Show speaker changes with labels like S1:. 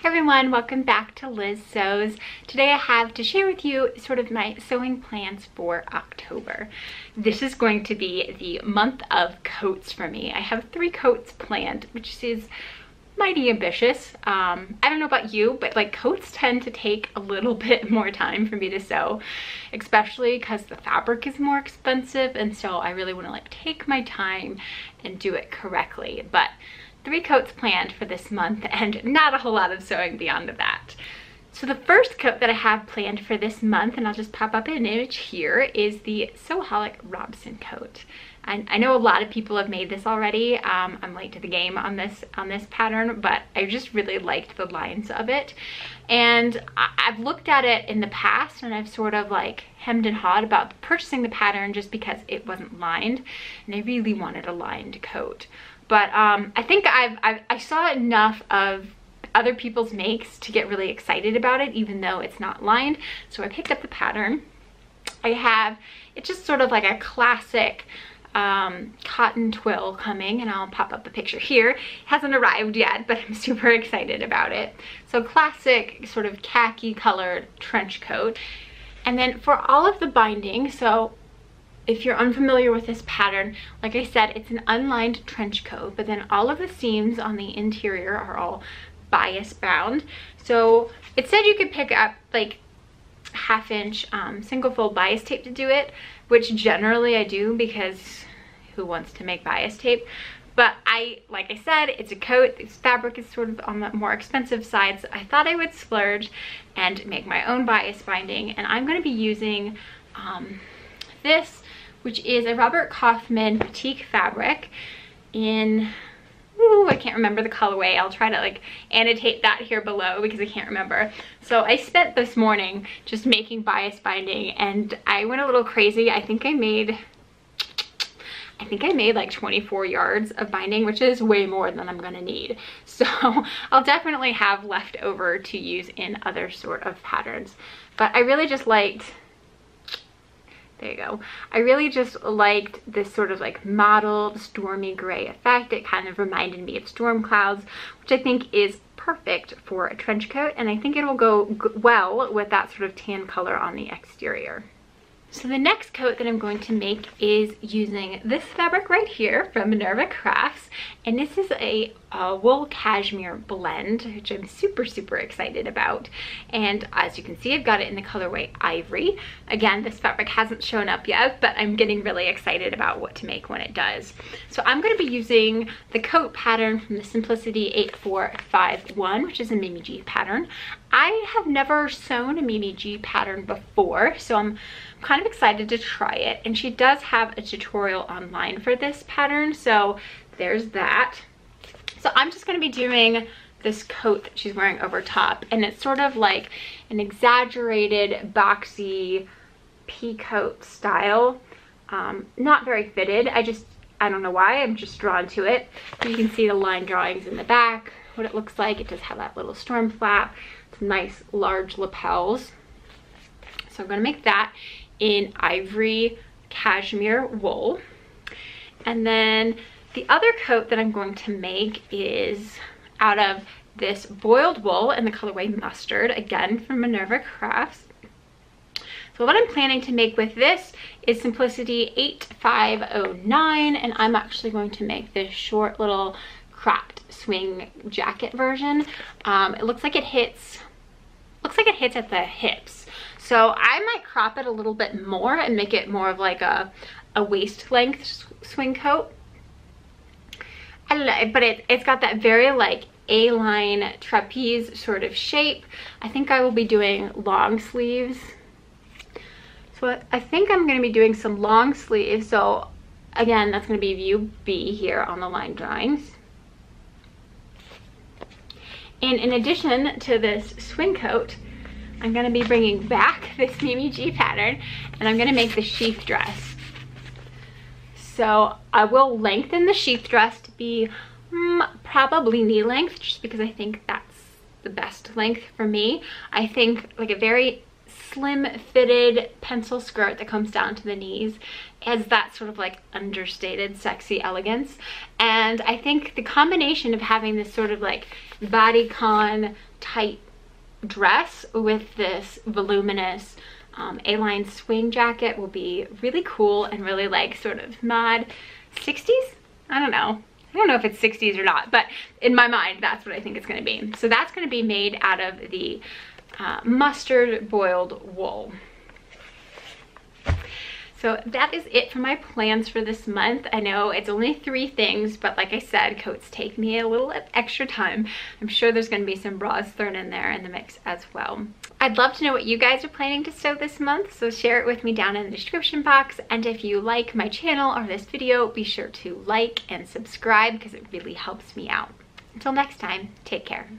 S1: Hi everyone, welcome back to Liz Sews. Today I have to share with you sort of my sewing plans for October. This is going to be the month of coats for me. I have 3 coats planned, which is mighty ambitious. I don't know about you, but like coats tend to take a little bit more time for me to sew, especially because the fabric is more expensive, and so I really want to like take my time and do it correctly. But 3 coats planned for this month and not a whole lot of sewing beyond that. So the first coat that I have planned for this month, and I'll just pop up an image here, is the Sewaholic Robson coat. I know a lot of people have made this already. I'm late to the game on this pattern, but I just really liked the lines of it. And I've looked at it in the past and I've sort of like hemmed and hawed about purchasing the pattern just because it wasn't lined, and I really wanted a lined coat. But I think I saw enough of other people's makes to get really excited about it, even though it's not lined. So I picked up the pattern. It's just sort of like a classic cotton twill coming, and I'll pop up the picture here. It hasn't arrived yet, but I'm super excited about it. So classic sort of khaki colored trench coat. And then for all of the binding, so if you're unfamiliar with this pattern, like I said, it's an unlined trench coat, but then all of the seams on the interior are all bias bound. So it said you could pick up like 1/2 inch single fold bias tape to do it, which generally I do because who wants to make bias tape? But like I said, it's a coat. This fabric is sort of on the more expensive side, so I thought I would splurge and make my own bias binding. And I'm going to be using this, which is a Robert Kaufman Batik fabric in, I can't remember the colorway. I'll try to like annotate that here below because I can't remember. So I spent this morning just making bias binding and I went a little crazy. I think I made like 24 yards of binding, which is way more than I'm gonna need. So I'll definitely have left over to use in other sort of patterns. But I really just liked, there you go. I really just liked this sort of like mottled stormy gray effect. It kind of reminded me of storm clouds, which I think is perfect for a trench coat, and I think it will go well with that sort of tan color on the exterior. So the next coat that I'm going to make is using this fabric right here from Minerva Crafts, and this is a wool cashmere blend, which I'm super excited about. And as you can see, I've got it in the colorway Ivory. Again, this fabric hasn't shown up yet, but I'm getting really excited about what to make when it does. So I'm going to be using the coat pattern from the Simplicity 8451, which is a Mimi G pattern. I have never sewn a Mimi G pattern before, so I'm kind of excited to try it. And she does have a tutorial online for this pattern, so there's that. So I'm just going to be doing this coat that she's wearing over top, and it's sort of like an exaggerated boxy pea coat style. Not very fitted. I don't know why, I'm just drawn to it. You can see the line drawings in the back, what it looks like. It does have that little storm flap, some nice large lapels. So I'm going to make that in Ivory cashmere wool. And then the other coat that I'm going to make is out of this boiled wool in the colorway Mustard, again from Minerva Crafts. So what I'm planning to make with this is Simplicity 8509, and I'm actually going to make this short little cropped swing jacket version. It looks like it hits at the hips. So I might crop it a little bit more and make it more of like a waist length swing coat. I don't know, but it's got that very like A-line trapeze sort of shape. I think I will be doing long sleeves. So I think I'm going to be doing some long sleeves. So again, that's going to be view B here on the line drawings. And in addition to this swing coat, I'm going to be bringing back this Mimi G pattern, and I'm going to make the sheath dress. So I will lengthen the sheath dress to be probably knee length, just because I think that's the best length for me. I think like a very slim fitted pencil skirt that comes down to the knees. It has that sort of like understated sexy elegance, and I think the combination of having this sort of like bodycon tight dress with this voluminous A-line swing jacket will be really cool and really like sort of mod 60s. I don't know if it's 60s or not, but in my mind that's what I think it's going to be. So that's going to be made out of the mustard boiled wool. So that is it for my plans for this month. I know it's only 3 things, but like I said, coats take me a little extra time. I'm sure there's going to be some bras thrown in there in the mix as well. I'd love to know what you guys are planning to sew this month, so share it with me down in the description box. And if you like my channel or this video, be sure to like and subscribe because it really helps me out. Until next time, take care.